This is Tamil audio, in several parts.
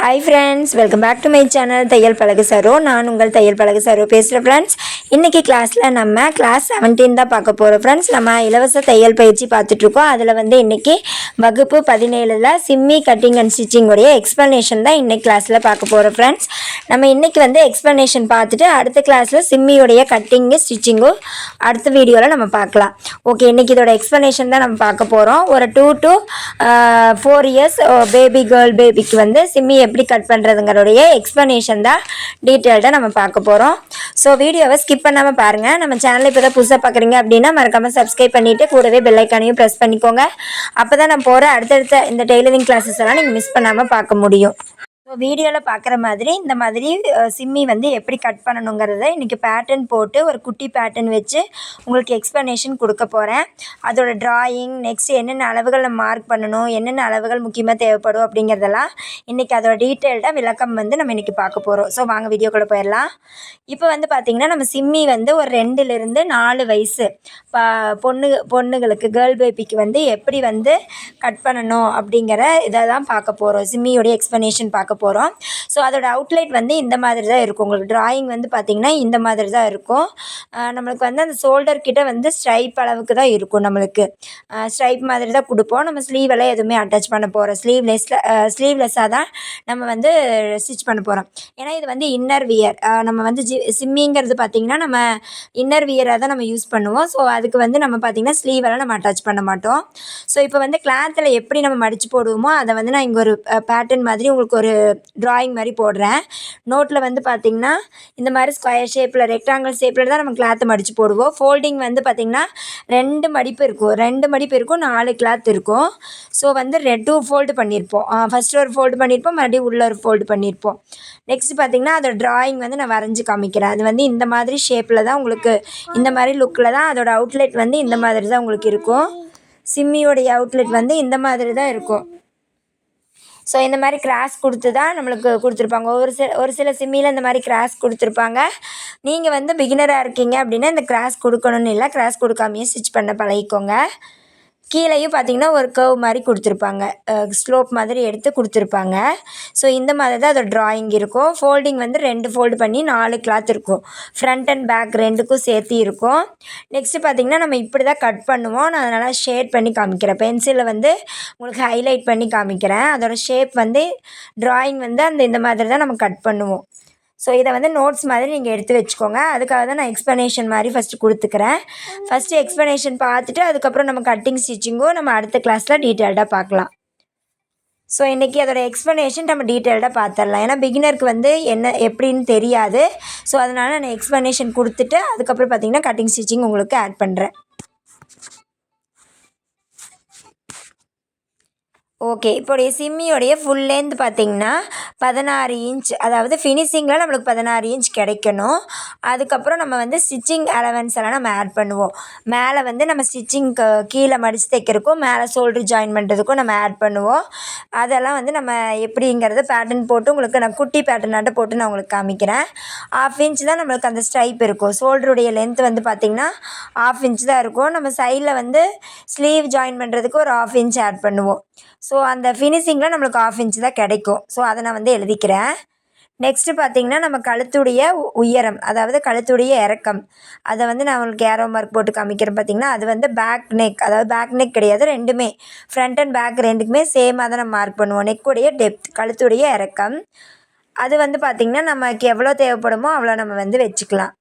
Hi friends, welcome back to my channel தையல் பழகு சரோ. நான் உங்கள் தையல் பழகு சரோ பேசுகிறேன் ஃப்ரெண்ட்ஸ். இன்றைக்கி கிளாஸில் நம்ம கிளாஸ் 17 தான் பார்க்க போகிறோம் ஃப்ரெண்ட்ஸ். நம்ம இலவச தையல் பயிற்சி பார்த்துட்ருக்கோம். அதில் வந்து இன்றைக்கி வகுப்பு 17 சிம்மி கட்டிங் அண்ட் ஸ்டிச்சிங்குடைய எக்ஸ்ப்ளனேஷன் தான் இன்றைக்கி கிளாஸில் பார்க்க போகிறோம் ஃப்ரெண்ட்ஸ். நம்ம இன்றைக்கி வந்து எக்ஸ்ப்ளனேஷன் பார்த்துட்டு அடுத்த கிளாஸில் சிம்மியுடைய கட்டிங்கு ஸ்டிச்சிங்கும் அடுத்த வீடியோவில் நம்ம பார்க்கலாம். ஓகே, இன்றைக்கி இதோட எக்ஸ்ப்ளனேஷன் தான் நம்ம பார்க்க போகிறோம். ஒரு 2 to 4 years கேர்ள் பேபிக்கு வந்து சிம்மி எப்படி கட் பண்ணுறதுங்கிறோடைய எக்ஸ்ப்ளனேஷன் தான் டீட்டெயில்டாக நம்ம பார்க்க போகிறோம். ஸோ வீடியோவை ஸ்கிப் பண்ணாமல் பாருங்கள். நம்ம சேனலை இப்போ தான் புதுசாக பார்க்குறீங்க அப்படின்னா மறக்காமல் சப்ஸ்கிரைப் பண்ணிவிட்டு கூடவே பெல் ஐக்கானையும் ப்ரெஸ் பண்ணிக்கோங்க. அப்போ தான் நான் போகிற அடுத்தடுத்த இந்த டெய்லரிங் கிளாஸஸ் எல்லாம் நீங்கள் மிஸ் பண்ணாமல் பார்க்க முடியும். ஸோ வீடியோவில் பார்க்குற மாதிரி இந்த மாதிரி சிம்மி வந்து எப்படி கட் பண்ணணுங்கிறத இன்றைக்கி பேட்டர்ன் போட்டு ஒரு குட்டி பேட்டர்ன் வச்சு உங்களுக்கு எக்ஸ்ப்ளனேஷன் கொடுக்க போகிறேன். அதோட ட்ராயிங், நெக்ஸ்ட் என்னென்ன அளவுகள் நம்ம மார்க் பண்ணணும், என்னென்ன அளவுகள் முக்கியமாக தேவைப்படும் அப்படிங்கிறதெல்லாம் இன்றைக்கி அதோட டீட்டெயில்டாக விளக்கம் வந்து நம்ம இன்றைக்கி பார்க்க போகிறோம். ஸோ வாங்க வீடியோக்குள்ளே போயிடலாம். இப்போ வந்து பார்த்திங்கன்னா நம்ம சிம்மி வந்து ஒரு 2லிருந்து 4 வயசு பொண்ணுங்களுக்கு கேர்ள் பேபிக்கு வந்து எப்படி வந்து கட் பண்ணணும் அப்படிங்கிற இதை தான் பார்க்க போகிறோம். சிம்மியோடைய எக்ஸ்ப்ளனேஷன் பார்க்க போகிறோம். ஸோ அதோட அவுட்லைட் வந்து இந்த மாதிரி தான் இருக்கும். உங்களுக்கு ட்ராயிங் வந்து பார்த்திங்கன்னா இந்த மாதிரி தான் இருக்கும். நம்மளுக்கு வந்து அந்த ஷோல்டர் கிட்ட வந்து ஸ்ட்ரைப் அளவுக்கு தான் இருக்கும். நம்மளுக்கு ஸ்ட்ரைப் மாதிரி தான் கொடுப்போம். நம்ம ஸ்லீவெல்லாம் எதுவுமே அட்டாச் பண்ண போகிறோம் ஸ்லீவ்லெஸ்ஸாக தான் நம்ம வந்து ஸ்டிச் பண்ண போகிறோம். ஏன்னா இது வந்து இன்னர் வியர். நம்ம வந்து சிம்மிங்கிறது பார்த்திங்கன்னா நம்ம இன்னர் வியராக தான் நம்ம யூஸ் பண்ணுவோம். ஸோ அதுக்கு வந்து நம்ம பார்த்திங்கன்னா ஸ்லீவெல்லாம் நம்ம அட்டாச் பண்ண மாட்டோம். ஸோ இப்போ வந்து கிளாத்தில் எப்படி நம்ம மடித்து போடுவோமோ அதை வந்து நான் இங்கே ஒரு பேட்டர்ன் மாதிரி உங்களுக்கு ஒரு ட்ராயிங் மாதிரி போடுறேன். நோட்டில் வந்து பார்த்திங்கன்னா இந்த மாதிரி ஸ்கொயர் ஷேப்பில், ரெக்டாங்கிள் ஷேப்பில் தான் நம்ம கிளாத்தை மடித்து போடுவோம். ஃபோல்டிங் வந்து பார்த்திங்கன்னா 2 மடிப்பு இருக்கும், 4 கிளாத் இருக்கும். ஸோ வந்து 2 ஃபோல்டு பண்ணியிருப்போம். ஃபஸ்ட்டு ஒரு ஃபோல்டு பண்ணியிருப்போம், மறுபடியும் உள்ள ஒரு ஃபோல்டு பண்ணியிருப்போம். நெக்ஸ்ட் பார்த்திங்கன்னா அதோட ட்ராயிங் வந்து நான் வரைஞ்சி காமிக்கிறேன். அது வந்து இந்த மாதிரி ஷேப்பில் தான் உங்களுக்கு, இந்த மாதிரி லுக்கில் தான் அதோட அவுட்லெட் வந்து இந்த மாதிரி தான் உங்களுக்கு இருக்கும். சிம்மியோடைய அவுட்லெட் வந்து இந்த மாதிரி தான் இருக்கும். ஸோ இந்த மாதிரி கிராஸ் கொடுத்து தான் நம்மளுக்கு கொடுத்துருப்பாங்க. ஒரு சில சிம்மியில் இந்த மாதிரி கிராஸ் கொடுத்துருப்பாங்க. நீங்கள் வந்து பிகினராக இருக்கீங்க அப்படின்னா இந்த கிராஸ் கொடுக்கணும்னு இல்லை, கிராஸ் கொடுக்காமையே ஸ்டிச் பண்ண பழகிக்கோங்க. கீழேயும் பார்த்திங்கன்னா ஒரு கர்வ் மாதிரி கொடுத்துருப்பாங்க, ஸ்லோப் மாதிரி எடுத்து கொடுத்துருப்பாங்க. ஸோ இந்த மாதிரி தான் அதோட ட்ராயிங் இருக்கும். ஃபோல்டிங் வந்து 2 ஃபோல்டு பண்ணி 4 கிளாத் இருக்கும். ஃப்ரண்ட் அண்ட் பேக் 2க்கும் சேர்த்து இருக்கும். நெக்ஸ்ட்டு பார்த்திங்கன்னா நம்ம இப்படி தான் கட் பண்ணுவோம். நான் அதனால் ஷேட் பண்ணி காமிக்கிறேன். பென்சிலில் வந்து உங்களுக்கு ஹைலைட் பண்ணி காமிக்கிறேன். அதோடய ஷேப் வந்து ட்ராயிங் வந்து இந்த மாதிரி தான் நம்ம கட் பண்ணுவோம். ஸோ இதை வந்து நோட்ஸ் மாதிரி நீங்கள் எடுத்து வச்சுக்கோங்க. அதுக்காக தான் நான் எக்ஸ்ப்ளனேஷன் மாதிரி ஃபஸ்ட்டு கொடுத்துக்கிறேன். ஃபஸ்ட்டு எக்ஸ்ப்ளனேஷன் பார்த்துட்டு அதுக்கப்புறம் நம்ம கட்டிங் ஸ்டிச்சிங்கும் நம்ம அடுத்த கிளாஸில் டீட்டெயில்டாக பார்க்கலாம். ஸோ இன்றைக்கி அதோட எக்ஸ்ப்ளனேஷன் நம்ம டீட்டெயில்டாக பார்த்துடலாம். ஏன்னா பிகினருக்கு வந்து என்ன எப்படின்னு தெரியாது. ஸோ அதனால் நான் எக்ஸ்ப்ளனேஷன் கொடுத்துட்டு அதுக்கப்புறம் பார்த்திங்கன்னா கட்டிங் ஸ்டிச்சிங் உங்களுக்கு ஆட் பண்ணுறேன். ஓகே, இப்போடைய சிம்மியோடைய ஃபுல் லென்த் பார்த்திங்கன்னா 16 இன்ச். அதாவது ஃபினிஷிங்கில் நம்மளுக்கு 16 இன்ச் கிடைக்கணும். அதுக்கப்புறம் நம்ம வந்து ஸ்டிச்சிங் அலவன்ஸ் எல்லாம் நம்ம ஆட் பண்ணுவோம். மேலே வந்து நம்ம ஸ்டிச்சிங்க்கு கீழே மடித்து தைக்கிறதுக்கும் மேலே ஷோல்டர் ஜாயின் பண்ணுறதுக்கும் நம்ம ஆட் பண்ணுவோம். அதெல்லாம் வந்து நம்ம எப்படிங்கிறத பேட்டர்ன் போட்டு உங்களுக்கு நான் குட்டி பேட்டர்னாட்ட போட்டு நான் உங்களுக்கு காமிக்கிறேன். 1/2 இன்ச் தான் நம்மளுக்கு அந்த ஸ்ட்ரைப் இருக்கும். ஷோல்டருடைய லென்த் வந்து பார்த்திங்கன்னா 1/2 இன்ச் தான் இருக்கும். நம்ம சைடில் வந்து ஸ்லீவ் ஜாயின் பண்ணுறதுக்கு ஒரு 1/2 இன்ச் ஆட் பண்ணுவோம். ஸோ அந்த ஃபினிஷிங்கில் நம்மளுக்கு 1/2 இன்ச் தான் கிடைக்கும். ஸோ அதை நான் வந்து எழுதிக்கிறேன். நெக்ஸ்ட்டு பார்த்திங்கன்னா நம்ம கழுத்துடைய உயரம், அதாவது கழுத்துடைய இறக்கம், அதை வந்து நான் உங்களுக்கு ஏரோ மார்க் போட்டு காமிக்கிறேன். பார்த்திங்கன்னா அது வந்து பேக் நெக், அதாவது பேக் நெக் கிடையாது, ரெண்டுமே ஃப்ரண்ட் அண்ட் பேக் ரெண்டுக்குமே சேமாக தான் நம்ம மார்க் பண்ணுவோம். நெக்குடைய டெப்த், கழுத்துடைய இறக்கம், அது வந்து பார்த்திங்கன்னா நமக்கு எவ்வளோ தேவைப்படுமோ அவ்வளோ நம்ம வந்து வச்சுக்கலாம்.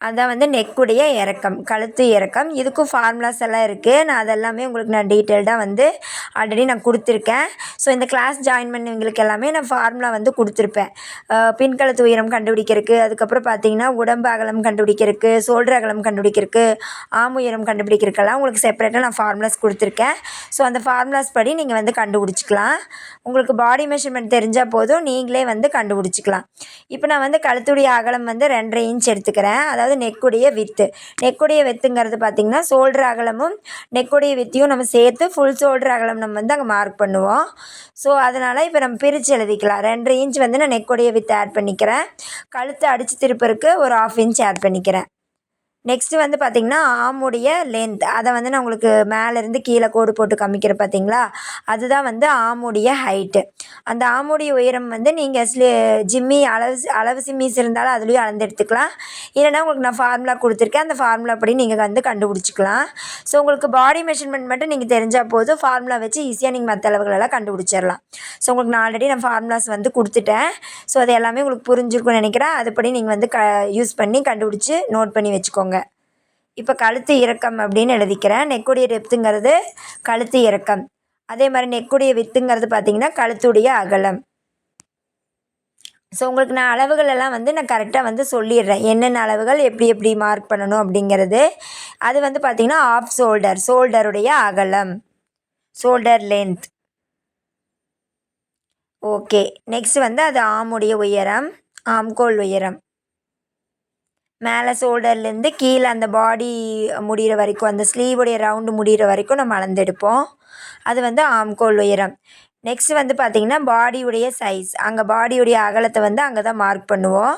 அதான் வந்து நெக்குடைய இறக்கம், கழுத்து இறக்கம். இதுக்கும் ஃபார்முலாஸ் எல்லாம் இருக்குது. நான் அதெல்லாமே உங்களுக்கு நான் டீட்டெயில்டாக வந்து ஆல்ரெடி நான் கொடுத்துருக்கேன். ஸோ இந்த கிளாஸ் ஜாயின் பண்ணவங்களுக்கு எல்லாமே நான் ஃபார்முலா வந்து கொடுத்துருப்பேன். பின்கழுத்து உயரம் கண்டுபிடிக்கிறதுக்கு, அதுக்கப்புறம் பார்த்திங்கன்னா உடம்பு அகலம் கண்டுபிடிக்கிறதுக்கு, ஷோல்டர் அகலம் கண்டுபிடிக்கிறதுக்கு, ஆம் உயரம் கண்டுபிடிக்கிறதுக்கெல்லாம் உங்களுக்கு செப்பரேட்டாக நான் ஃபார்முலாஸ் கொடுத்துருக்கேன். ஸோ அந்த ஃபார்முலாஸ் படி நீங்கள் வந்து கண்டுபிடிச்சிக்கலாம். உங்களுக்கு பாடி மெஷர்மெண்ட் தெரிஞ்சால் போதும், நீங்களே வந்து கண்டுபிடிச்சிக்கலாம். இப்போ நான் வந்து கழுத்துடைய அகலம் வந்து 2.5 இன்ச் எடுத்துக்கிறேன். அதாவது நெக்குடைய வித்துங்கிறது பார்த்திங்கன்னா ஷோல்டர் அகலமும் நெக்குடைய வித்தையும் நம்ம சேர்த்து ஃபுல் ஷோல்டர் அகலம் நம்ம வந்து அங்கே மார்க் பண்ணுவோம். ஸோ அதனால் இப்போ நம்ம பிரித்து எழுதிக்கலாம். 2.5 இன்ச் வந்து நான் நெக்குடைய வித்து ஆட் பண்ணிக்கிறேன். கழுத்தை அடித்து திருப்பருக்கு ஒரு 1/2 இன்ச் ஆட் பண்ணிக்கிறேன். நெக்ஸ்ட்டு வந்து பார்த்திங்கன்னா ஆமுடைய லென்த் அதை வந்து நான் உங்களுக்கு மேலேருந்து கீழே கோடு போட்டு காமிக்கிறேன் பார்த்தீங்களா, அதுதான் வந்து ஆமுடைய ஹைட்டு. அந்த ஆமுடைய உயரம் வந்து நீங்கள் ஜிம்மி அளவு சிம்மிஸ் இருந்தாலும் அதுலேயும் அளந்து எடுத்துக்கலாம். இல்லைனா உங்களுக்கு நான் ஃபார்முலா கொடுத்துருக்கேன், அந்த ஃபார்முலா படி நீங்கள் வந்து கண்டுபிடிச்சிக்கலாம். ஸோ உங்களுக்கு பாடி மெஷர்மெண்ட் மட்டும் நீங்கள் தெரிஞ்சால் போதும், ஃபார்முலா வச்சு ஈஸியாக நீங்கள் மற்ற அளவுகளெல்லாம் கண்டுபிடிச்சிடலாம். ஸோ உங்களுக்கு நான் ஆல்ரெடி ஃபார்முலாஸ் வந்து கொடுத்துட்டேன். ஸோ அது எல்லாமே உங்களுக்கு புரிஞ்சிருக்கும்னு நினைக்கிறேன். அதுபடி நீங்கள் வந்து யூஸ் பண்ணி கண்டுபிடிச்சி நோட் பண்ணி வச்சுக்கோங்க. இப்போ கழுத்து இறக்கம் அப்படின்னு எழுதிக்கிறேன். நெக்குடைய டெப்த்துங்கிறது கழுத்து இறக்கம். அதே மாதிரி நெக்குடைய வித்துங்கிறது பார்த்திங்கன்னா கழுத்துடைய அகலம். ஸோ உங்களுக்கு நான் அளவுகள் எல்லாம் வந்து நான் கரெக்டாக வந்து சொல்லிடுறேன், என்னென்ன அளவுகள் எப்படி எப்படி மார்க் பண்ணணும் அப்படிங்கிறது. அது வந்து பார்த்திங்கன்னா ஆஃப் ஷோல்டருடைய அகலம், ஷோல்டர் லென்த். ஓகே, நெக்ஸ்ட் வந்து அது ஆமுடைய உயரம், ஆம்கோல் உயரம். மேலே ஷோல்டர்லேருந்து கீழே அந்த பாடி முடிகிற வரைக்கும், அந்த ஸ்லீவுடைய ரவுண்டு முடிகிற வரைக்கும் நம்ம அளந்தெடுப்போம். அது வந்து ஆம்கோல் உயரம். நெக்ஸ்ட் வந்து பார்த்திங்கன்னா பாடியுடைய சைஸ், அங்கே பாடியுடைய அகலத்தை வந்து அங்கே தான் மார்க் பண்ணுவோம்.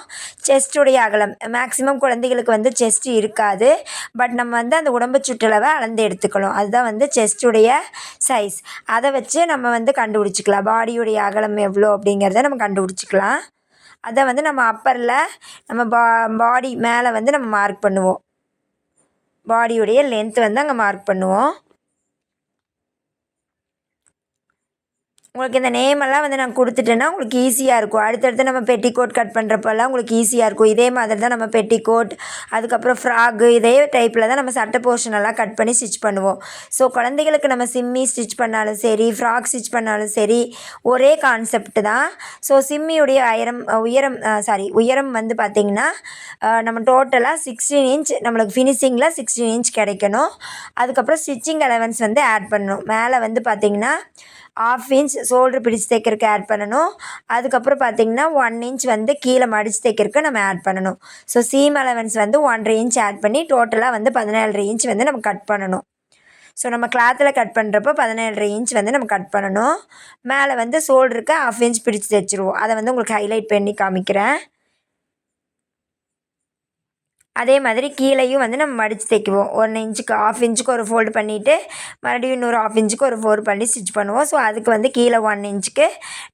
செஸ்ட்டுடைய அகலம், மேக்ஸிமம் குழந்தைகளுக்கு வந்து செஸ்ட் இருக்காது, பட் நம்ம வந்து அந்த உடம்பு சுற்றளவை அளந்து எடுத்துக்கணும். அதுதான் வந்து செஸ்ட்டுடைய சைஸ். அதை வச்சு நம்ம வந்து கண்டுபிடிச்சிக்கலாம் பாடியுடைய அகலம் எவ்வளோ அப்படிங்கிறத நம்ம கண்டுபிடிச்சிக்கலாம். அதை வந்து நம்ம அப்பரில் நம்ம பாடி மேலே வந்து நம்ம மார்க் பண்ணுவோம். பாடியுடைய லென்த் வந்து அங்கே மார்க் பண்ணுவோம். உங்களுக்கு இந்த நேமெல்லாம் வந்து நான் கொடுத்துட்டேன்னா உங்களுக்கு ஈஸியாக இருக்கும். அடுத்தடுத்து நம்ம பெட்டிக்கோட் கட் பண்ணுறப்பெல்லாம் உங்களுக்கு ஈஸியாக இருக்கும். இதே மாதிரி தான் நம்ம பெட்டிக்கோட், அதுக்கப்புறம் ஃப்ராக்கு, இதே டைப்பில் தான் நம்ம சட்டை போர்ஷனெல்லாம் கட் பண்ணி ஸ்டிச் பண்ணுவோம். ஸோ குழந்தைகளுக்கு நம்ம சிம்மி ஸ்டிச் பண்ணாலும் சரி, ஃப்ராக் ஸ்டிச் பண்ணாலும் சரி, ஒரே கான்செப்ட் தான். ஸோ சிம்மியுடைய உயரம் வந்து பார்த்திங்கன்னா நம்ம டோட்டலாக 16 இன்ச், நம்மளுக்கு ஃபினிஷிங்கில் 16 இன்ச் கிடைக்கணும். அதுக்கப்புறம் ஸ்டிச்சிங் அலவன்ஸ் வந்து ஆட் பண்ணணும். மேலே வந்து பார்த்திங்கன்னா 1/2 இன்ச் ஷோல்டர் பிடிச்சி தைக்கிறதுக்கு ஆட் பண்ணணும். அதுக்கப்புறம் பார்த்திங்கன்னா 1 இன்ச் வந்து கீழே மடித்து தைக்கிறதுக்கு நம்ம ஆட் பண்ணணும். ஸோ சீம் அலவன்ஸ் வந்து 1.5 இன்ச் ஆட் பண்ணி டோட்டலாக வந்து 17.5 இன்ச் வந்து நம்ம கட் பண்ணணும். ஸோ நம்ம கிளாத்தில் கட் பண்ணுறப்போ 17.5 இன்ச் வந்து நம்ம கட் பண்ணணும். மேலே வந்து ஷோல்டருக்கு 1/2 இன்ச் பிடிச்சி தைச்சிருவோம். அதை வந்து உங்களுக்கு ஹைலைட் பண்ணி காமிக்கிறேன். அதே மாதிரி கீழேயும் வந்து நம்ம மடித்து தைக்குவோம். 1 இன்ச்சுக்கு 1/2 இன்ச்சுக்கு ஒரு ஃபோல்டு பண்ணிவிட்டு மறுபடியும் இன்னொரு 1/2 இன்ச்சுக்கு ஒரு ஃபோல்டு பண்ணி ஸ்டிச் பண்ணுவோம். ஸோ அதுக்கு வந்து கீழே 1 இன்ச்சுக்கு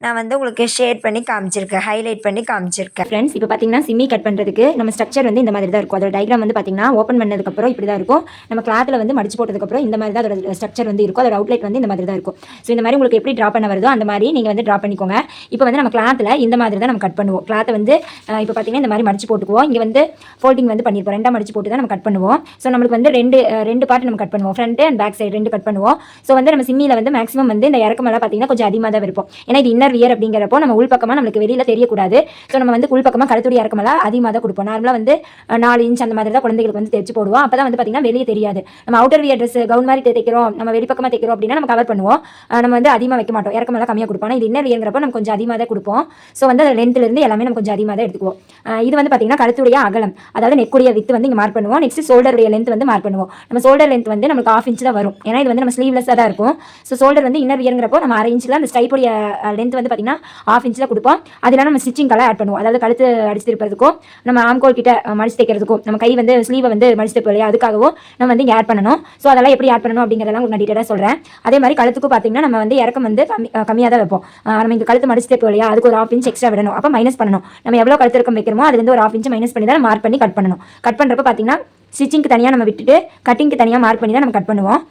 நான் வந்து உங்களுக்கு ஷேட் பண்ணி காமிச்சிருக்கேன், ஹைலைட் பண்ணி காமிச்சிருக்கேன். ஃப்ரெண்ட்ஸ், இப்போ பார்த்தீங்கன்னா சிம்மி கட் பண்ணுறதுக்கு நம்ம ஸ்ட்ரக்சர் வந்து இந்த மாதிரி தான் இருக்கும். அதோட டயக்ராம் வந்து பார்த்தீங்கன்னா ஓப்பன் பண்ணதுக்கப்புறம் இப்படி தான் இருக்கும். நம்ம கிளாத்தில் வந்து மடிச்சு போட்டதுக்கப்புறம் இந்த மாதிரி தான் அதோட ஸ்ட்ரக்சர் வந்து இருக்கும். அதோட அவுட்லைட் வந்து இந்த மாதிரி தான் இருக்கும். ஸோ இந்த மாதிரி உங்களுக்கு எப்படி ட்ரா பண்ண வருதோ அந்த மாதிரி நீங்கள் வந்து ட்ரா பண்ணிக்கோங்க. இப்போ வந்து நம்ம கிளாத்தில் இந்த மாதிரி தான் நம்ம கட் பண்ணுவோம். கிளாத்தை வந்து இப்போ பார்த்தீங்கன்னா இந்த மாதிரி மடிச்சு போட்டுக்குவோம். இங்கே வந்து ஃபோல்டிங் வந்து பண்ணியிருப்போம், ரெண்டாக மடிச்சு போட்டு தான் நம்ம கட் பண்ணுவோம். ஸோ நம்மளுக்கு வந்து ரெண்டு பார்ட் நம்ம கட் பண்ணுவோம், front and back side 2 cut பண்ணுவோம். ஸோ வந்து நம்ம சிம்மியில் வந்து மேக்ஸிமம் வந்து இந்த இறக்கமெல்லாம் பார்த்தீங்கன்னா கொஞ்சம் அதிகமாக தான் இருப்போம். ஏன்னா இது இன்னர் வியர் அப்படிங்கிறப்போ நம்ம உள்பக்கமாக நம்மளுக்கு வெளியில் தெரியக்கூடாது. ஸோ நம்ம வந்து உள்பக்கமாக கழுத்துடைய இறக்கமெல்லாம் அதிகமாக தான் கொடுப்போம். நார்மலாக வந்து 4 இன்ச் அந்த மாதிரி தான் குழந்தைகளுக்கு வந்து தைச்சு போடுவோம். அப்போ தான் வந்து பார்த்தீங்கன்னா வெளியே தெரியாது. நம்ம அவுட்டர் வியர் ட்ரெஸ் கவுன் மாதிரி தைக்கிறோம், நம்ம வெளிப்பக்கமாக தைக்கிறோம் அப்படின்னா நம்ம கவர் பண்ணுவோம். நம்ம வந்து அதிகமாக வைக்க மாட்டோம், இறக்கமெல்லாம் கம்மியாக கொடுப்போம். இது இன்னர் வியர்ங்கிறப்போ நம்ம கொஞ்சம் அதிகமாக தான் கொடுப்போம். ஸோ வந்து அந்த லென்த்லேருந்து எல்லாமே நம்ம கொஞ்சம் அதிகமாக தான் எடுத்துக்குவோம். இது வந்து பார்த்தீங்கன்னா கழுத்துடைய அகலம், அதாவது நெக்குடைய வித்து வந்து இங்கே மார்க் பண்ணுவோம். நெக்ஸ்ட் ஷோல்டர் லென்த் வந்து மார்க் பண்ணுவோம். நம்ம ஷோல்டர் லென்த் வந்து நமக்கு 1/2 இன்ச் தான் வரும். ஏன்னா இது வந்து நம்ம ஸ்லீவ்லெஸ்ஸாக தான் இருக்கும். ஸோ ஷோல்டர் வந்து இன்னர் வியர்ங்கிறப்போ நம்ம 1/2 இன்ச்சில் அந்த ஸ்டைப்புடைய லென்த் வந்து பார்த்தீங்கன்னா 1/2 இன்ச்சில் கொடுப்போம். அதெல்லாம் நம்ம ஸ்டிச்சிங் கலர் ஆட் பண்ணுவோம். அதாவது கழுத்து அடிச்சு திருப்பதுக்கும் நம்ம ஆம்கோல் கிட்ட மடிச்சு தைக்கிறதுக்கும் நம்ம கை வந்து ஸ்லீவை வந்து மடிச்சு தைப்போம் இல்லையா, அதுக்காகவும் நம்ம வந்து இங்கே ஆட் பண்ணணும். ஸோ அதெல்லாம் எப்படி ஆட் பண்ணணும் அப்படிங்கிறதெல்லாம் உங்களுக்கு நான் டீட்டெயிலாக சொல்கிறேன். அதே மாதிரி கழுத்துக்கு பார்த்தீங்கன்னா நம்ம வந்து இறக்கம் வந்து கம்மியாக தான் வைப்போம். நம்ம இங்கே கழுத்து மடிச்சு தைப்போம் இல்லையா, அதுக்கு ஒரு 1/2 இன்ச் எக்ஸ்ட்ரா விடணும். அப்போ மைனஸ் பண்ணணும். நம்ம எவ்வளோ கழுத்து இறக்கம் வைக்கிறோமோ அது வந்து ஒரு 1/2 இன்ச் மைனஸ் பண்ணி தான் மார்க் பண்ணி கட் பண்ணணும். கட் பண்ணுறப்ப பார்த்தீங்கன்னா ஸ்டிச்சிங்க்கு தனியாக நம்ம விட்டுட்டு கட்டிங்க்கு தனியாக மார்க் பண்ணி தான் நம்ம கட் பண்ணுவோம்.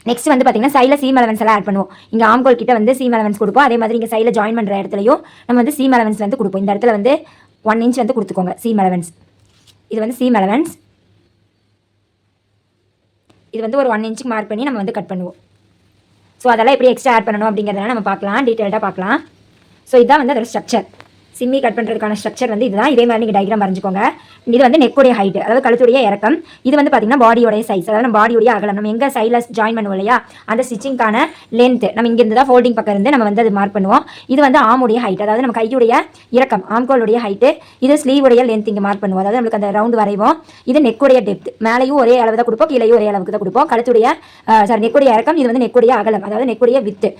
நெக்ஸ்ட் வந்து பார்த்தீங்கன்னா சைடில் சீம் அலவன்ஸ் எல்லாம் ஆட் பண்ணுவோம். இங்கே ஆம்கோல் கிட்ட வந்து சீம் அலவன்ஸ் கொடுப்போம். அதே மாதிரி இங்கே சைடில் ஜாயின் பண்ணுற இடத்துலையும் நம்ம வந்து சீம் அலவன்ஸ் வந்து கொடுப்போம். இந்த இடத்துல வந்து 1 இன்ச் வந்து கொடுத்துக்கோங்க சீம் அலவன்ஸ். இது வந்து சீம் அலவன்ஸ். இது வந்து ஒரு 1 இன்ச்சுக்கு மார்க் பண்ணி நம்ம வந்து கட் பண்ணுவோம். ஸோ அதெல்லாம் எப்படி எக்ஸ்ட்ரா ஆட் பண்ணணும் அப்படிங்கிறதெல்லாம் நம்ம பார்க்கலாம், டீட்டெயில்டாக பார்க்கலாம். ஸோ இதுதான் வந்து அதோட ஸ்ட்ரக்சர். சிம்மி கட் பண்ணுறதுக்கான ஸ்ட்ரக்சர் வந்து இதுதான். இதே மாதிரி நீங்கள் டயக்ராம் வரைஞ்சிக்கோங்க. இது வந்து நெக்குடைய ஹைட், அதாவது கழுத்துடைய இறக்கம். இது வந்து பார்த்தீங்கன்னா பாடியோடைய சைஸ், அதாவது நம்ம பாடியோடைய அகலம். நம்ம எங்கே சைடில் ஜாயின் பண்ணுவோம் இல்லையா, அந்த ஸ்டிச்சிங்கான லென்த் நம்ம இங்கேருந்து தான் ஃபோல்டிங் பக்கம் இருந்து நம்ம வந்து அது மார்க் பண்ணுவோம். இது வந்து ஆமுடைய ஹைட், அதாவது நம்ம கையுடைய இறக்கம், ஆம்கோலுடைய ஹைட்டு. இது ஸ்லீவுடைய லென்த் இங்கே மார்க் பண்ணுவோம், அதாவது நம்மளுக்கு அந்த ரவுண்டு வரைவோம். இது நெக்குடைய டெப்த், மேலேயும் ஒரே அளவு தான் கொடுப்போம், கீழேயும் ஒரே அளவுக்கு தான் கொடுப்போம். கழுத்துடைய நெக்குடைய இறக்கம். இது வந்து நெக்குடைய அகலம், அதாவது நெக்குடைய வித்து,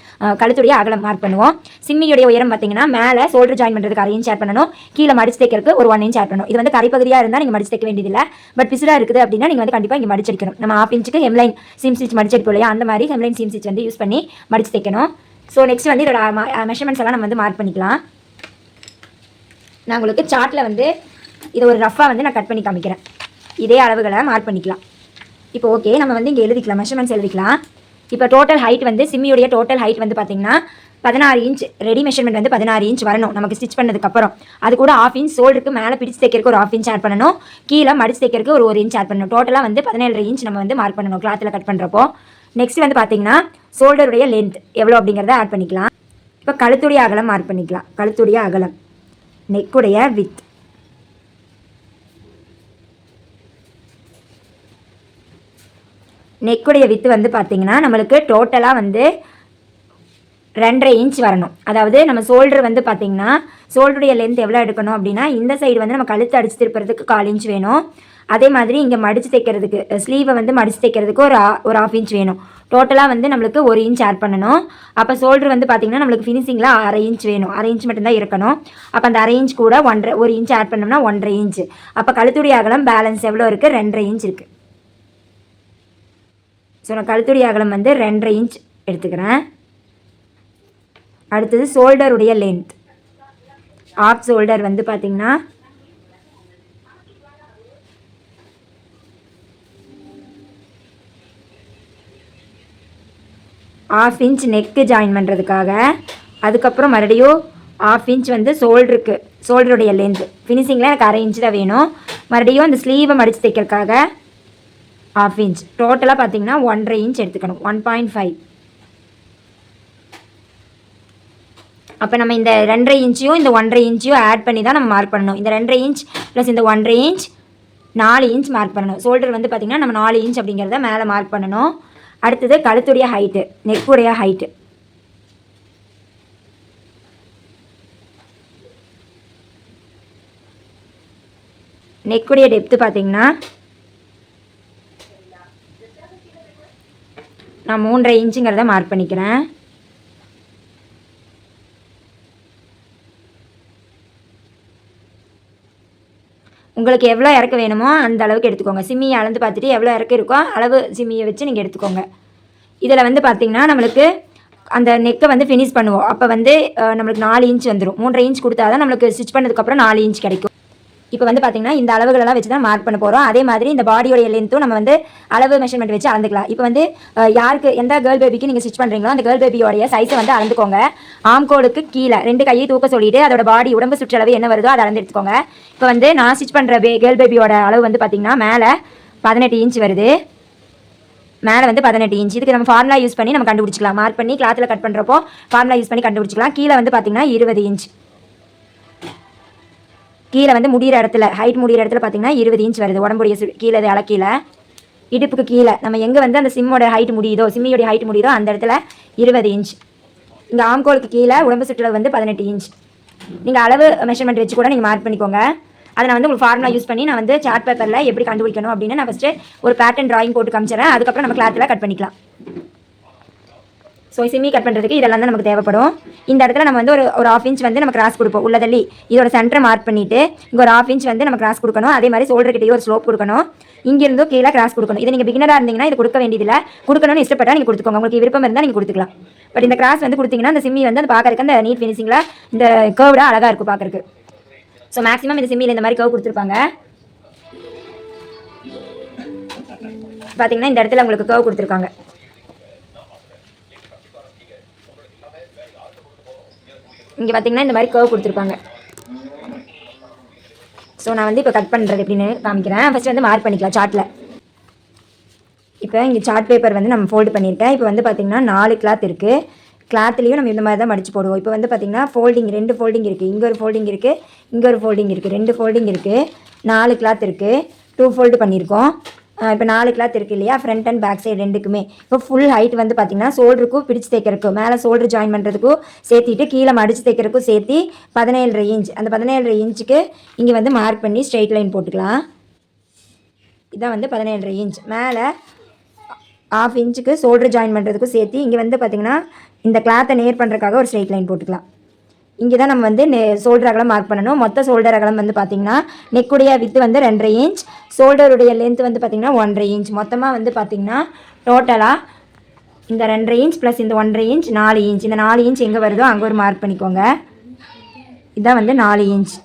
கழுத்துடைய அகலம் மார்க் பண்ணுவோம். சிம்மியுடைய உயரம் பார்த்தீங்கன்னா மேலே ஷோல்டர் ஜாயின் பண்ணுறதுக்கு 1/2 இன்ச் ஆட் பண்ணணும். கீழே மடிச்சு தைக்கிறதுக்கு ஒரு 1 இன்ச் ஆட் பண்ணணும். இது வந்து கரைப்பகுதியாக இருந்தால் நீங்கள் மடிச்சு தைக்க வேண்டியதில்லை. பட் பிசுடாக இருக்குது அப்படின்னா நீங்கள் வந்து கண்டிப்பாக இங்கே மடிச்சடிக்கணும். நம்ம 1/2 இன்ச்சுக்கு ஹெம்லைன் சீம் ஸ்டிச் மடிச்சடிப்போம் இல்லையா, அந்த மாதிரி ஹெம்லைன் சீம் ஸ்டிச் வந்து யூஸ் பண்ணி மடிச்சு தைக்கணும். ஸோ நெக்ஸ்ட் வந்து இதோட மெஷர்மெண்ட்ஸ் எல்லாம் நம்ம வந்து மார்க் பண்ணிக்கலாம். நான் உங்களுக்கு சார்ட்டில் வந்து இதை ஒரு ரஃபாக வந்து நான் கட் பண்ணி காமிக்கிறேன். இதே அளவுகளை மார்க் பண்ணிக்கலாம். இப்போ ஓகே, நம்ம வந்து இங்கே எழுதிக்கலாம், மெஷர்மெண்ட்ஸ் எழுதிக்கலாம். இப்போ டோட்டல் ஹைட் வந்து சிம்மியுடைய டோட்டல் ஹைட் வந்து பார்த்தீங்கன்னா 16 இன்ச். ரெடி மெஷர்மெண்ட் வந்து 16 இன்ச் வரணும் நமக்கு ஸ்டிச் பண்ணதுக்கப்புறம். அது கூட 1/2 இன்ச் ஷோல்டருக்கு மேலே பிடிச்சி தைக்கிறதுக்கு ஒரு 1/2 இன்ச் ஆட் பண்ணணும். கீழே மடிச்சு தைக்கிறதுக்கு ஒரு இன்ச் ஆட் பண்ணணும். டோட்டலாக வந்து 17.5 இன்ச் நம்ம வந்து மார்க் பண்ணணும் கிளாத்தில் கட் பண்ணுறப்போ. நெக்ஸ்ட் வந்து பார்த்தீங்கன்னா ஷோல்டருடைய லென்த் எவ்வளோ அப்படிங்கிறத ஆட் பண்ணிக்கலாம். இப்போ கழுத்துடைய அகலம் மார்க் பண்ணிக்கலாம். கழுத்துடைய அகலம், நெக்குடைய வித், நெக்குடைய வித்து வந்து பார்த்தீங்கன்னா நம்மளுக்கு டோட்டலாக வந்து 2.5 இன்ச் வரணும். அதாவது நம்ம ஷோல்டர் வந்து பார்த்தீங்கன்னா ஷோல்டருடைய லென்த் எவ்வளோ எடுக்கணும் அப்படின்னா, இந்த சைடு வந்து நம்ம கழுத்து அடிச்சு திருப்புறதுக்கு 1/4 இன்ச் வேணும். அதே மாதிரி இங்கே மடித்து தைக்கிறதுக்கு ஸ்லீவை வந்து மடித்து தைக்கிறதுக்கு ஒரு 1/2 இன்ச் வேணும். டோட்டலாக வந்து நம்மளுக்கு 1 இன்ச் ஆட் பண்ணணும். அப்போ ஷோல்டர் வந்து பார்த்தீங்கன்னா நம்மளுக்கு ஃபினிஷிங்கில் 1/2 இன்ச் வேணும். 1/2 இன்ச் மட்டும்தான் இருக்கணும். அப்போ அந்த 1/2 இன்ச் கூட 1 இன்ச் ஆட் பண்ணோம்னா 1.5 இன்ச். அப்போ கழுத்துடைய அகலம் பேலன்ஸ் எவ்வளோ இருக்குது? 2.5 இன்ச் இருக்குது. ஸோ நான் கழுத்துடைய அகலம் வந்து 2.5 இன்ச் எடுத்துக்கிறேன். அடுத்தது ஷோல்டருடைய லென்த், ஆஃப் ஷோல்டர் வந்து பார்த்திங்கன்னா ½ இன்ச் நெக்கு ஜாயின் பண்ணுறதுக்காக. அதுக்கப்புறம் மறுபடியும் ½ இன்ச் வந்து ஷோல்டருடைய லென்த். ஃபினிஷிங்கில் எனக்கு 1/2 இன்ச் தான் வேணும். மறுபடியும் அந்த ஸ்லீவை மடித்து தைக்கிறதுக்காக ½ இன்ச். டோட்டலாக பார்த்தீங்கன்னா 1.5 இன்ச் எடுத்துக்கணும். 1.5. அப்போ நம்ம இந்த 2.5 இன்ச்சையும் இந்த 1.5 இன்ச்சையும் ஆட் பண்ணி தான் நம்ம மார்க் பண்ணணும். இந்த 2.5 இன்ச் ப்ளஸ் இந்த 1.5 இன்ச் 4 இன்ச் மார்க் பண்ணணும். ஷோல்டர் வந்து பார்த்திங்கன்னா நம்ம 4 இன்ச் அப்படிங்கிறத மேலே மார்க் பண்ணணும். அடுத்தது கழுத்துடைய ஹைட்டு, நெக்குடைய ஹைட்டு. நெக்குடைய டெப்த்து பார்த்திங்கன்னா நான் 3.5 இன்ச்சுங்கிறத மார்க் பண்ணிக்கிறேன். உங்களுக்கு எவ்வளோ இறக்க வேணுமோ அந்த அளவுக்கு எடுத்துக்கோங்க. சிம்மியை அளந்து பார்த்துட்டு எவ்வளோ இறக்க இருக்கோ அளவு சிம்மியை வச்சு நீங்கள் எடுத்துக்கோங்க. இதில் வந்து பார்த்திங்கன்னா நம்மளுக்கு அந்த நெக்கை வந்து ஃபினிஷ் பண்ணுவோம். அப்போ வந்து நம்மளுக்கு 4 இன்ச் வந்துடும். 3.5 இன்ச் கொடுத்தா தான் நம்மளுக்கு ஸ்டிச் பண்ணதுக்கப்புறம் 4 இன்ச் கிடைக்கும். இப்போ வந்து பார்த்திங்கன்னா இந்த அளவுகளெல்லாம் வச்சு தான் மார்க் பண்ண போகிறோம். அதே மாதிரி இந்த பாடியோடைய லென்த்தும் நம்ம வந்து அளவு மெஷர்மெண்ட் வச்சு அளந்துக்கலாம். இப்போ வந்து யாருக்கு எந்த கேர்ள் பேபிக்கு நீங்கள் ஸ்டிச் பண்ணுறீங்களோ அந்த கேர்ள் பேபியோடைய சைஸை வந்து அளந்துக்கோங்க. ஆம்கோலுக்கு கீழே 2 கையை தூக்க சொல்லிவிட்டு அதோட பாடி உடம்பு சுற்றளவு என்ன வருதோ அதை அளந்து எடுத்துக்கோங்க. இப்போ வந்து நான் ஸ்டிச் பண்ணுற கேர்ள் பேபியோட அளவு வந்து பார்த்திங்கன்னா மேலே 18 இன்ச் வருது. மேலே வந்து 18 இன்ச். இதுக்கு நம்ம ஃபார்முலா யூஸ் பண்ணி நம்ம கண்டுபிடிச்சிக்கலாம். மார்க் பண்ணி கிளாத்தில் கட் பண்ணுறப்போ ஃபார்முலா யூஸ் பண்ணி கண்டுபிடிச்சிக்கலாம். கீழே வந்து பார்த்திங்கன்னா 20 இன்ச். கீழே வந்து முடிகிற இடத்துல ஹைட் முடிகிற இடத்துல பார்த்தீங்கன்னா 20 இன்ச் வருது. உடம்புடைய கீழே இது கீழே இடுப்புக்கு கீழே நம்ம எங்கே வந்து அந்த சிம்மோட ஹைட் முடியுதோ சிம்மியோடைய ஹைட் முடியுதோ அந்த இடத்துல 20 இன்ச். இங்கே ஆம்கோலுக்கு கீழே உடம்பு சுற்றளவு வந்து 18 இன்ச். நீங்கள் அளவு மெஷர்மெண்ட் வச்சு கூட நீங்கள் மார்க் பண்ணிக்கோங்க. அதை நான் வந்து உங்களுக்கு ஃபார்முலா யூஸ் பண்ணி நான் வந்து சார்ட் பேப்பரில் எப்படி கண்டுபிடிக்கணும் அப்படின்னு நான் ஃபஸ்ட்டு ஒரு பேட்டர்ன் டிராயிங் போட்டு காமிச்சிடறேன். அதுக்கப்புறம் நம்ம கிளாத்தில் கட் பண்ணிக்கலாம். ஸோ சிம்மி கட் பண்ணுறதுக்கு இதெல்லாம் தான் நமக்கு தேவைப்படும். இந்த இடத்துல நம்ம வந்து ஒரு ½ இன்ச் வந்து நம்ம கிராஸ் கொடுப்போம் உள்ளதள்ளி. இதோட சென்டரை மார்க் பண்ணிவிட்டு இங்கே ஒரு ½ இன்ச் வந்து நம்ம கிராஸ் கொடுக்கணும். அதே மாதிரி ஷோல்டர்கிட்டயே ஒரு ஸ்லோப் கொடுக்கணும். இங்கேருந்தும் கீழே கிராஸ் கொடுக்கணும். இதை நீங்கள் பிகினராக இருந்தீங்கன்னா இது கொடுக்க வேண்டியதில்லை. கொடுக்கணும்னு இஷ்டப்பட்டால் நீங்கள் கொடுத்துக்கோங்க. உங்களுக்கு விருப்பம் இருந்தால் நீங்கள் கொடுத்துக்கலாம். பட் இந்த கிராஸ் வந்து கொடுத்தீங்கன்னா அந்த சிம்மி வந்து அந்த பார்க்கறதுக்கு அந்த நீட் ஃபினிஷிங்கில் இந்த கர்வ்டாக அழகாக இருக்கும் பார்க்குறதுக்கு. ஸோ மேக்ஸிமம் இந்த சிம்மியில் இந்த மாதிரி கர்வ் கொடுத்துருப்பாங்க. பார்த்தீங்கன்னா இந்த இடத்துல உங்களுக்கு கர்வ் கொடுத்துருக்காங்க. இங்கே பார்த்தீங்கன்னா இந்த மாதிரி கர்வ் கொடுத்துருப்பாங்க. ஸோ நான் வந்து இப்போ கட் பண்ணுறது எப்படின்னு காமிக்கிறேன். ஃபஸ்ட்டு வந்து மார்க் பண்ணிக்கலாம் சார்ட்டில். இப்போ இங்கே சார்ட் பேப்பர் வந்து நம்ம ஃபோல்டு பண்ணியிருக்கேன். இப்போ வந்து பார்த்திங்கன்னா 4 கிளாத் இருக்குது. கிளாத்லேயும் நம்ம இந்த மாதிரி தான் மடித்து போடுவோம். இப்போ வந்து பார்த்திங்கன்னா ஃபோல்டிங் 2 ஃபோல்டிங் இருக்குது. இங்கே ஒரு ஃபோல்டிங் இருக்குது, இங்கே ஒரு ஃபோல்டிங் இருக்குது. 2 ஃபோல்டிங் இருக்குது. 4 கிளாத் இருக்குது. 2 ஃபோல்டு பண்ணியிருக்கோம். இப்போ 4 கிளாத் இருக்குது இல்லையா, ஃப்ரண்ட் அண்ட் பேக் சைடு ரெண்டுக்குமே. இப்போ ஃபுல் ஹைட் வந்து பார்த்திங்கன்னா ஷோல்டருக்கும் பிடிச்சி தைக்கிறதுக்கும் மேலே ஷோல்டர் ஜாயின் பண்ணுறதுக்கும் சேர்த்திட்டு கீழே மடித்து தைக்கிறதுக்கும் சேர்த்து 17.5 இன்ச். அந்த 17.5 இன்ச்சுக்கு இங்கே வந்து மார்க் பண்ணி ஸ்ட்ரெயிட் லைன் போட்டுக்கலாம். இதான் வந்து 17.5 இன்ச். மேலே ½ இன்ச்சுக்கு ஷோல்டர் ஜாயின் பண்ணுறதுக்கும் சேர்த்து இங்கே வந்து பார்த்திங்கன்னா இந்த கிளாத்தை நேர் பண்ணுறதுக்காக ஒரு ஸ்ட்ரெயிட் லைன் போட்டுக்கலாம். இங்கே தான் நம்ம வந்து ஷோல்டர் அகலம் மார்க் பண்ணணும். மொத்த ஷோல்டர் அகலம் வந்து பார்த்திங்கன்னா நெக்குடைய வித்து வந்து 2.5 இன்ச், ஷோல்டருடைய லென்த் வந்து பார்த்திங்கன்னா 1.5 இன்ச். மொத்தமாக வந்து பார்த்திங்கன்னா டோட்டலாக இந்த 2.5 இன்ச் ப்ளஸ் இந்த 1.5 இன்ச் 4 இன்ச். இந்த 4 இன்ச் எங்கே வருதோ அங்கே ஒரு மார்க் பண்ணிக்கோங்க. இதான் வந்து 4 இன்ச்.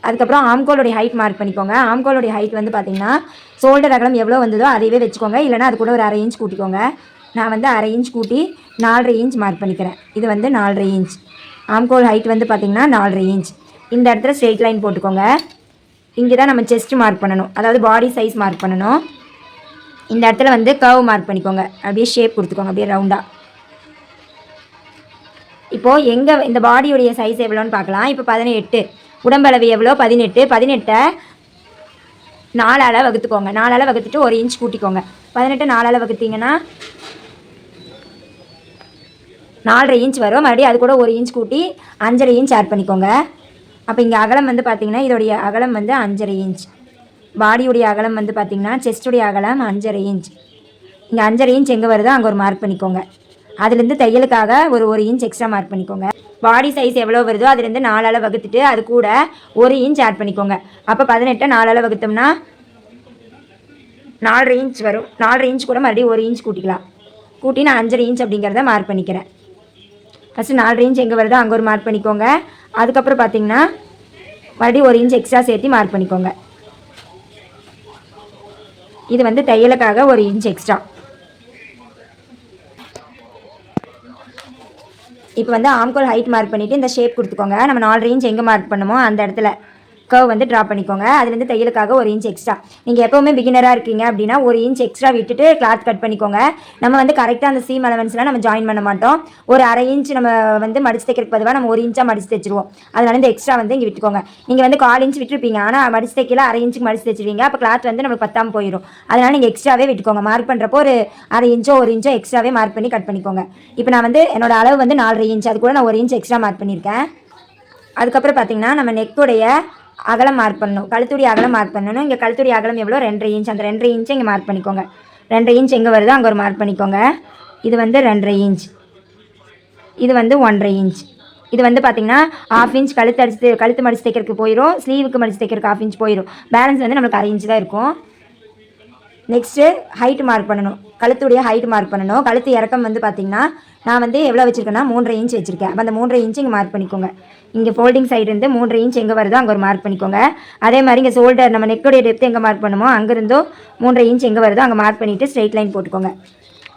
அதுக்கப்புறம் ஆம்கோலுடைய ஹைட் மார்க் பண்ணிக்கோங்க. ஆம்கோலுடைய ஹைட் வந்து பார்த்திங்கன்னா ஷோல்டர் அகலம் எவ்வளோ வந்ததோ அதையவே வச்சுக்கோங்க. இல்லைனா அது கூட ஒரு 1/2 இன்ச் கூட்டிக்கோங்க. நான் வந்து 1/2 இன்ச் கூட்டி 4.5 இன்ச் மார்க் பண்ணிக்கிறேன். இது வந்து 4.5 இன்ச். ஆம்கோல் ஹைட் வந்து பார்த்திங்கன்னா 4.5 இன்ச். இந்த இடத்துல ஸ்ட்ரெயிட் லைன் போட்டுக்கோங்க. இங்கே தான் நம்ம செஸ்ட் மார்க் பண்ணணும், அதாவது பாடி சைஸ் மார்க் பண்ணணும். இந்த இடத்துல வந்து கர்வ் மார்க் பண்ணிக்கோங்க. அப்படியே ஷேப் கொடுத்துக்கோங்க, அப்படியே ரவுண்டாக. இப்போது எங்கே இந்த பாடியுடைய சைஸ் எவ்வளோன்னு பார்க்கலாம். இப்போ 18, உடம்பளவு எவ்வளோ 18. 18ஐ 4ஆல் வகுத்துக்கோங்க. 4ஆல் வகுத்துட்டு 1 இன்ச் கூட்டிக்கோங்க. 18 4ஆல் வகுத்தீங்கன்னா 4.5 இன்ச் வரும். மறுபடியும் அது கூட 1 இன்ச் கூட்டி 5.5 இன்ச் ஆட் பண்ணிக்கோங்க. அப்போ இங்கே அகலம் வந்து பார்த்திங்கன்னா இதோடைய அகலம் வந்து 5.5 இன்ச். பாடியுடைய அகலம் வந்து பார்த்திங்கன்னா செஸ்டுடைய அகலம் 5.5 இன்ச். இங்கே 5.5 இன்ச் எங்கே வருதோ அங்கே ஒரு மார்க் பண்ணிக்கோங்க. அதுலேருந்து தையலுக்காக ஒரு 1 இன்ச் எக்ஸ்ட்ரா மார்க் பண்ணிக்கோங்க. பாடி சைஸ் எவ்வளோ வருதோ அதுலேருந்து 4ஆல் வகுத்துட்டு அது கூட 1 இன்ச் ஆட் பண்ணிக்கோங்க. அப்போ 18 4ஆல் வகுத்தோம்னா 4.5 இன்ச் வரும். 4.5 இன்ச் கூட மறுபடியும் 1 இன்ச் கூட்டிக்கலாம். கூட்டி நான் 5.5 இன்ச் அப்படிங்கிறத மார்க் பண்ணிக்கிறேன். ஃபஸ்ட்டு 4.5 இன்ச் எங்கே வருதோ அங்கே ஒரு மார்க் பண்ணிக்கோங்க. அதுக்கப்புறம் பார்த்திங்கன்னா மறுபடியும் 1 இன்ச் எக்ஸ்ட்ரா சேர்த்து மார்க் பண்ணிக்கோங்க. இது வந்து தையலுக்காக 1 இன்ச் எக்ஸ்ட்ரா. இப்போ வந்து ஆம்கோல் ஹைட் மார்க் பண்ணிவிட்டு இந்த ஷேப் கொடுத்துக்கோங்க. நம்ம 4.5 இன்ச் எங்கே மார்க் பண்ணுமோ அந்த இடத்துல கர்வ் வந்து ட்ரா பண்ணிக்கோங்க. அதுலேருந்து தையலுக்காக 1 இன்ச் எக்ஸ்ட்ரா. நீங்கள் எப்போவுமே பிகினராக இருக்கீங்க அப்படின்னா 1 இன்ச் எக்ஸ்ட்ரா விட்டுட்டு கிளாத் கட் பண்ணிக்கோங்க. நம்ம வந்து கரெக்டாக அந்த சீம் அலவன்ஸ்லாம் நம்ம ஜாயின் பண்ண மாட்டோம். ஒரு 1/2 இன்ச் நம்ம வந்து மடிச்சு தைக்கிறதுக்கு பதிலாக நம்ம 1 இன்ச்சாக மடிச்சு தைச்சிருவோம். அதனால இந்த எக்ஸ்ட்ரா வந்து இங்கே விட்டுக்கோங்க. நீங்கள் வந்து 1/4 இன்ச் விட்டுருப்பீங்க, ஆனால் மடிச்சு தைக்கல 1/2 இன்ச்சுக்கு மடிச்சு தைச்சிருவீங்க. அப்போ கிளாத் வந்து நம்மளுக்கு பத்தாமல் போயிடும். அதனால் நீங்கள் எக்ஸ்ட்ராவே விட்டுக்கோங்க. மார்க் பண்ணுறப்போ ஒரு 1/2 இன்ச்சோ 1 இன்ச்சோ எக்ஸ்ட்ராவே மார்க் பண்ணி கட் பண்ணிக்கோங்க. இப்போ நான் வந்து என்னோட அளவு வந்து 4.5 இன்ச், அது கூட நான் 1 இன்ச் எக்ஸ்ட்ரா மார்க் பண்ணியிருக்கேன். அதுக்கப்புறம் பார்த்திங்கன்னா நம்ம நெக்குடைய அகலம் மார்க் பண்ணணும், கழுத்துடைய அகலம் மார்க் பண்ணணும். இங்கே கழுத்துடைய அகலம் எவ்வளோ 2.5 இன்ச். அந்த 2.5 இன்ச்சை இங்கே மார்க் பண்ணிக்கோங்க. 2.5 இன்ச் எங்கே வருதோ அங்கே ஒரு மார்க் பண்ணிக்கோங்க. இது வந்து 2.5 இன்ச். இது வந்து 1.5 இன்ச். இது வந்து பார்த்திங்கன்னா 1/2 இன்ச் கழுத்து மடிச்சு தைக்கிறதுக்கு போயிடும், ஸ்லீவுக்கு மடிச்சு தைக்கிறதுக்கு 1/2 இன்ச் போயிடும். பேலன்ஸ் வந்து நம்மளுக்கு 1/2 இன்ச் தான் இருக்கும். நெக்ஸ்ட்டு ஹைட் மார்க் பண்ணணும், கழுத்துடைய ஹைட் மார்க் பண்ணணும். கழுத்து இறக்கம் வந்து பார்த்திங்கன்னா நான் வந்து எவ்வளோ வச்சுருக்கேன்னா 3.5 இன்ச் வச்சுருக்கேன். அப்போ அந்த 3.5 இன்ச் இங்கே மார்க் பண்ணிக்கோங்க. இங்கே ஃபோல்டிங் சைடு இருந்து 3.5 இன்ச் எங்கே வருதோ அங்கே ஒரு மார்க் பண்ணிக்கோங்க. அதே மாதிரி இங்கே ஷோல்டர் நம்ம நெக்குடைய டெப்த் எங்கே மார்க் பண்ணுமோ அங்கேருந்தோ 3.5 இன்ச் எங்கே வருதோ அங்கே மார்க் பண்ணிவிட்டு ஸ்ட்ரெயிட் லைன் போட்டுக்கோங்க.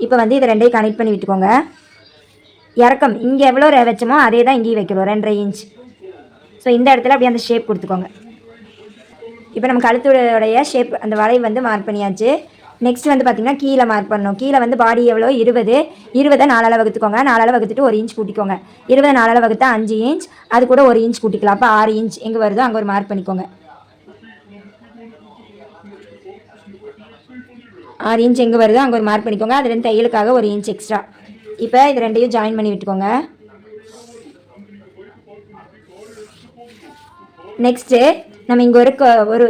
இப்போ வந்து இதை ரெண்டையும் கனெக்ட் பண்ணி விட்டுக்கோங்க. இறக்கம் இங்கே எவ்வளோ வச்சோமோ அதே தான் இங்கேயும் வைக்கிறோம், 2.5 இன்ச். ஸோ இந்த இடத்துல அப்படியே அந்த ஷேப் கொடுத்துக்கோங்க. இப்போ நம்ம கழுத்துடைய ஷேப் அந்த வளைவு வந்து மார்க் பண்ணியாச்சு. நெக்ஸ்ட் வந்து பார்த்திங்கன்னா கீழே மார்க் பண்ணணும். கீழே வந்து பாடி எவ்வளோ 20. 20 4ஆல் வகுத்துக்கோங்க. 4ஆல் வகுத்துட்டு 1 இன்ச் கூட்டிக்கோங்க. 20 4ஆல் வகுத்தா 5 இன்ச், அது கூட 1 இன்ச் கூட்டிக்கலாம். அப்போ 6 இன்ச் எங்கே வருதோ அங்கே ஒரு மார்க் பண்ணிக்கோங்க. 6 இன்ச் எங்கே வருதோ அங்கே ஒரு மார்க் பண்ணிக்கோங்க. அதுலேருந்து தையலுக்காக 1 இன்ச் எக்ஸ்ட்ரா. இப்போ இது ரெண்டையும் ஜாயின் பண்ணி விட்டுக்கோங்க. நெக்ஸ்ட்டு நம்ம இங்கே ஒரு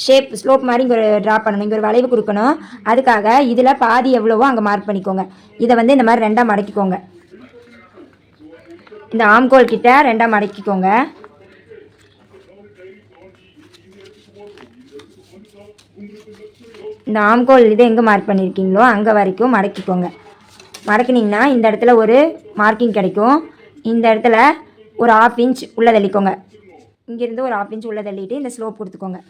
ஷேப் ஸ்லோப் மாதிரி இங்கே ஒரு ட்ரா பண்ணணும், இங்கே ஒரு வளைவு கொடுக்கணும். அதுக்காக இதில் பாதி எவ்வளவோ அங்கே மார்க் பண்ணிக்கோங்க. இதை வந்து இந்த மாதிரி 2ஆக மடக்கிக்கோங்க. இந்த ஆம்கோல் கிட்ட 2ஆக மடக்கிக்கோங்க. இந்த ஆம்கோல் இதை எங்கே மார்க் பண்ணியிருக்கீங்களோ அங்கே வரைக்கும் மடக்கிக்கோங்க. மடக்கினீங்கன்னா இந்த இடத்துல ஒரு மார்க்கிங் கிடைக்கும். இந்த இடத்துல ஒரு 1/2 இன்ச் உள்ளே தள்ளிக்கோங்க. இங்கேருந்து ஒரு 1/2 இன்ச் உள்ளே தள்ளிட்டு இந்த ஸ்லோப் கொடுத்துக்கோங்க.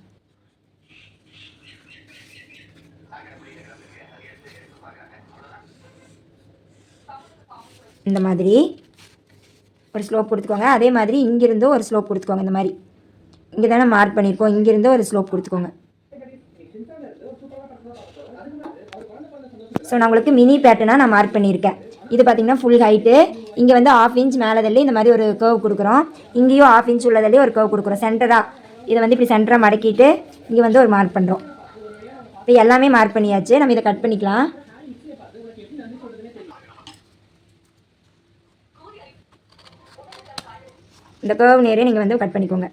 இந்த மாதிரி ஒரு ஸ்லோப் கொடுத்துக்கோங்க. அதே மாதிரி இங்கேருந்து ஒரு ஸ்லோப் கொடுத்துக்கோங்க. இந்த மாதிரி இங்கே தானே மார்க் பண்ணியிருக்கோம், இங்கேருந்து ஒரு ஸ்லோப் கொடுத்துக்கோங்க. ஸோ நான் உங்களுக்கு மினி பேட்டர்னாக நான் மார்க் பண்ணியிருக்கேன். இது பார்த்திங்கன்னா ஃபுல் ஹைட்டு. இங்கே வந்து 1/2 இன்ச் மேலே தள்ளி இந்த மாதிரி ஒரு கர்வ் கொடுக்குறோம். இங்கேயும் 1/2 இன்ச் உள்ள தள்ளி ஒரு கர்வ் கொடுக்குறோம். சென்டராக இதை வந்து இப்படி சென்டராக மடக்கிட்டு இங்கே வந்து ஒரு மார்க் பண்ணுறோம். இப்போ எல்லாமே மார்க் பண்ணியாச்சு. நம்ம இதை கட் பண்ணிக்கலாம். இந்த கர்வ் நேரே நீங்கள் வந்து கட் பண்ணிக்கோங்க.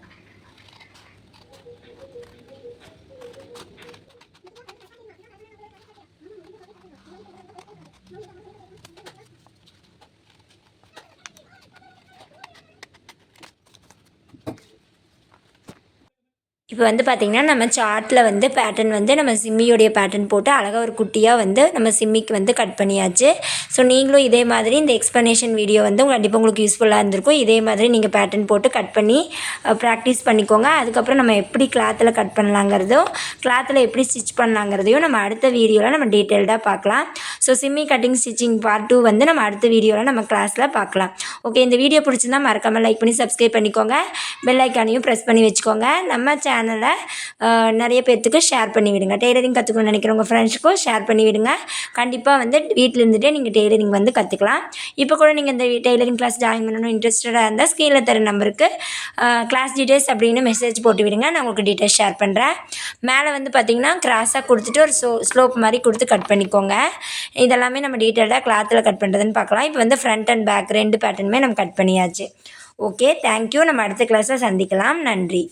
இப்போ வந்து பார்த்திங்கன்னா நம்ம சார்ட்டில் வந்து பேட்டர்ன் வந்து நம்ம சிம்மியோடைய பேட்டர்ன் போட்டு அழகாக ஒரு குட்டியாக வந்து நம்ம சிம்மிக்கு வந்து கட் பண்ணியாச்சு. ஸோ நீங்களும் இதே மாதிரி இந்த எக்ஸ்ப்ளனேஷன் வீடியோ வந்து கண்டிப்பாக உங்களுக்கு யூஸ்ஃபுல்லாக இருந்திருக்கும். இதே மாதிரி நீங்கள் பேட்டர்ன் போட்டு கட் பண்ணி ப்ராக்டிஸ் பண்ணிக்கோங்க. அதுக்கப்புறம் நம்ம எப்படி கிளாத்தில் கட் பண்ணலாங்கிறதும் கிளாத்தில் எப்படி ஸ்டிச் பண்ணலாங்கிறதையும் நம்ம அடுத்த வீடியோவில் நம்ம டீட்டெயில்டாக பார்க்கலாம். So Simmi cutting stitching part 2 வந்து நம்ம அடுத்த வீடியோவில் நம்ம கிளாஸில் பார்க்கலாம். ஓகே, இந்த வீடியோ பிடிச்சிருந்தா மறக்காமல் லைக் பண்ணி சப்ஸ்கிரைப் பண்ணிக்கோங்க. பெல் ஐக்கானையும் ப்ரெஸ் பண்ணி வச்சுக்கோங்க. நம்ம சேனலை நிறைய பேர்த்துக்கு ஷேர் பண்ணி விடுங்க. டெய்லரிங் கற்றுக்கணும்னு நினைக்கிறவங்க ஃப்ரெண்ட்ஸுக்கும் ஷேர் பண்ணி விடுங்க. கண்டிப்பாக வந்து வீட்டில் இருந்துகிட்டே நீங்கள் டெய்லரிங் வந்து கற்றுக்கலாம். இப்போ கூட நீங்கள் இந்த டெய்லரிங் கிளாஸ் ஜாயின் பண்ணணும் இன்ட்ரெஸ்டடாக இருந்தால் ஸ்க்ரீனில் தர நம்பருக்கு கிளாஸ் டீட்டெயில்ஸ் அப்படின்னு மெசேஜ் போட்டு விடுங்க. நான் உங்களுக்கு டீட்டெயில்ஸ் ஷேர் பண்ணுறேன். மேலே வந்து பார்த்திங்கன்னா கிராஸாக கொடுத்துட்டு ஒரு ஸ்லோப் மாதிரி கொடுத்து கட் பண்ணிக்கோங்க. இதெல்லாமே நம்ம டீட்டெயில்டாக கிளாத்தில் கட் பண்ணுறதுன்னு பார்க்கலாம். இப்போ வந்து ஃப்ரண்ட் அண்ட் பேக் 2 பேட்டர்னுமே நம்ம கட் பண்ணியாச்சு. Okay, thank you. நம்ம அடுத்த கிளாஸில் சந்திக்கலாம். நன்றி.